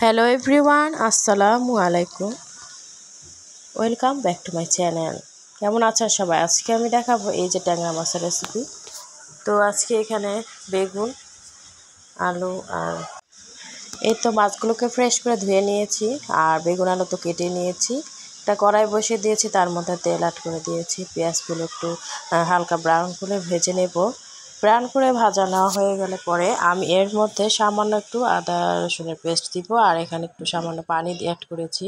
Hello everyone, আসসালামু আলাইকুম। Welcome back to my channel. কেমন আছেন সবাই? আজকে আমি দেখাবো এই যে ট্যাংরা মাছের রেসিপি। তো আজকে এখানে বেগুন, আলু আর এই তো মাছগুলোকে ফ্রেশ করে ধুয়ে নিয়েছি, আর বেগুন আলু তো কেটে নিয়েছি। একটা কড়াই বসিয়ে দিয়েছি, তার মধ্যে তেল অ্যাড করে দিয়েছি। পেঁয়াজগুলো একটু হালকা ব্রাউন করে ভেজে নেব। ব্রাউন করে ভাজা নেওয়া হয়ে গেলে পরে আমি এর মধ্যে সামান্য একটু আদা রসুনের পেস্ট দিব, আর এখানে একটু সামান্য পানি দিয়ে অ্যাড করেছি,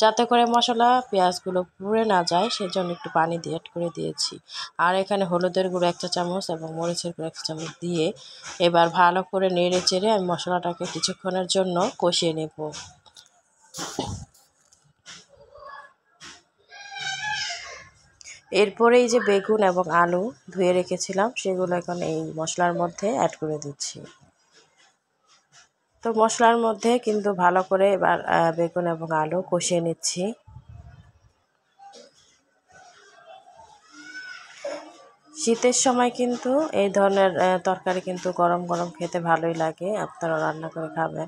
যাতে করে মশলা পেঁয়াজগুলো পুড়ে না যায়, সেজন্য একটু পানি দিয়ে অ্যাড করে দিয়েছি। আর এখানে হলুদের গুঁড়ো 1 চা চামচ এবং মরিচের গুঁড়ো 1 চা চামচ দিয়ে এবার ভালো করে নেড়ে চেড়ে আমি মশলাটাকে কিছুক্ষণের জন্য কষিয়ে নেব। এরপরে এই যে বেগুন এবং আলু ধুয়ে রেখেছিলাম, সেগুলো এখন এই মশলার মধ্যে অ্যাড করে দিচ্ছি। তো মশলার মধ্যে কিন্তু ভালো করে এবার বেগুন এবং আলু কষিয়ে নিচ্ছি। শীতের সময় কিন্তু এই ধরনের তরকারি কিন্তু গরম গরম খেতে ভালোই লাগে, আপনারা রান্না করে খাবেন।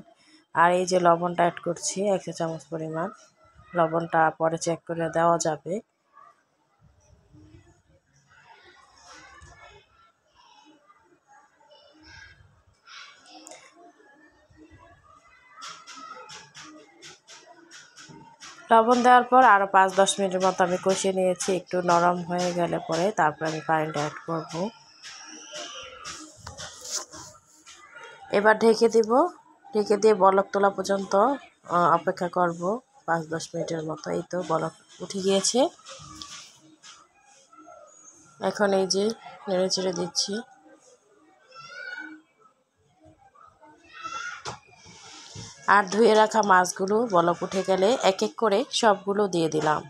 আর এই যে লবণটা অ্যাড করছি 1 চা চামচ পরিমাণ, লবণটা পরে চেক করে দেওয়া যাবে। লবণ দেওয়ার পর আরও 5-10 মিনিটের মতো আমি কষিয়ে নিয়েছি। একটু নরম হয়ে গেলে পরে তারপর আমি পানিটা অ্যাড করব। এবার ঢেকে দিব, ঢেকে দিয়ে বলক তোলা পর্যন্ত অপেক্ষা করব 5-10 মিনিটের মতো। এই তো বলক উঠে গিয়েছে। এখন এই যে নেড়ে চেড়ে দিচ্ছি। আর ধুয়ে রাখা মাছগুলো বলক উঠে গেলে এক এক করে সবগুলো দিয়ে দিলাম।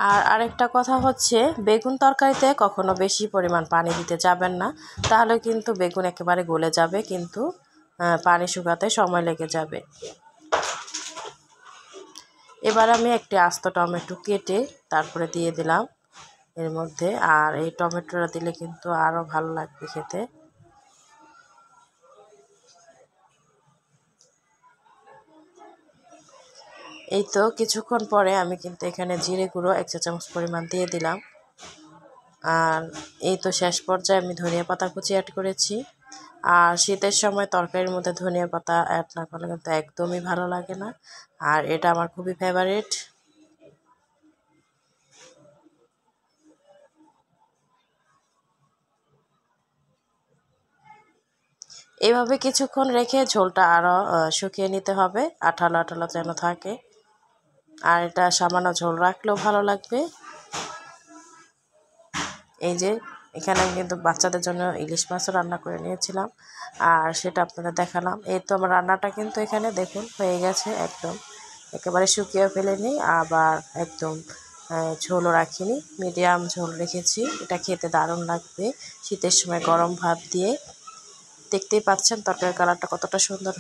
আর আরেকটা কথা হচ্ছে, বেগুন তরকারিতে কখনো বেশি পরিমাণ পানি দিতে যাবেন না, তাহলে কিন্তু বেগুন একেবারে গলে যাবে, কিন্তু পানি শুকাতে সময় লেগে যাবে। এবার আমি একটি আস্ত টমেটো কেটে তারপরে দিয়ে দিলাম এর মধ্যে, আর এই টমেটোটা দিলে কিন্তু আরও ভালো লাগবে খেতে। এই তো কিছুক্ষণ পরে আমি কিন্তু এখানে জিরে গুঁড়ো 1 চা চামচ পরিমাণ দিয়ে দিলাম। আর এই তো শেষ পর্যায়ে আমি ধনিয়া পাতা কুচি অ্যাড করেছি। আর শীতের সময় তরকারির মধ্যে ধনিয়া পাতা অ্যাড না করলে কিন্তু একদমই ভালো লাগে না, আর এটা আমার খুবই ফেভারিট। এইভাবে কিছুক্ষণ রেখে ঝোলটা আরও শুকিয়ে নিতে হবে, আঠালো আঠালো যেন থাকে। আর এটা সামান্য ঝোল রাখলেও ভালো লাগবে। এই যে এখানে আমি কিন্তু বাচ্চাদের জন্য ইলিশ মাছও রান্না করে নিয়েছিলাম, আর সেটা আপনাদের দেখালাম। এই তো আমার রান্নাটা কিন্তু এখানে দেখুন হয়ে গেছে, একদম একেবারে শুকিয়ে ফেলেনি, আবার একদম ঝোলও রাখিনি, মিডিয়াম ঝোল রেখেছি। এটা খেতে দারুণ লাগবে শীতের সময় গরম ভাত দিয়ে। দেখতেই পাচ্ছেন তরকারির কালারটা কতটা সুন্দর।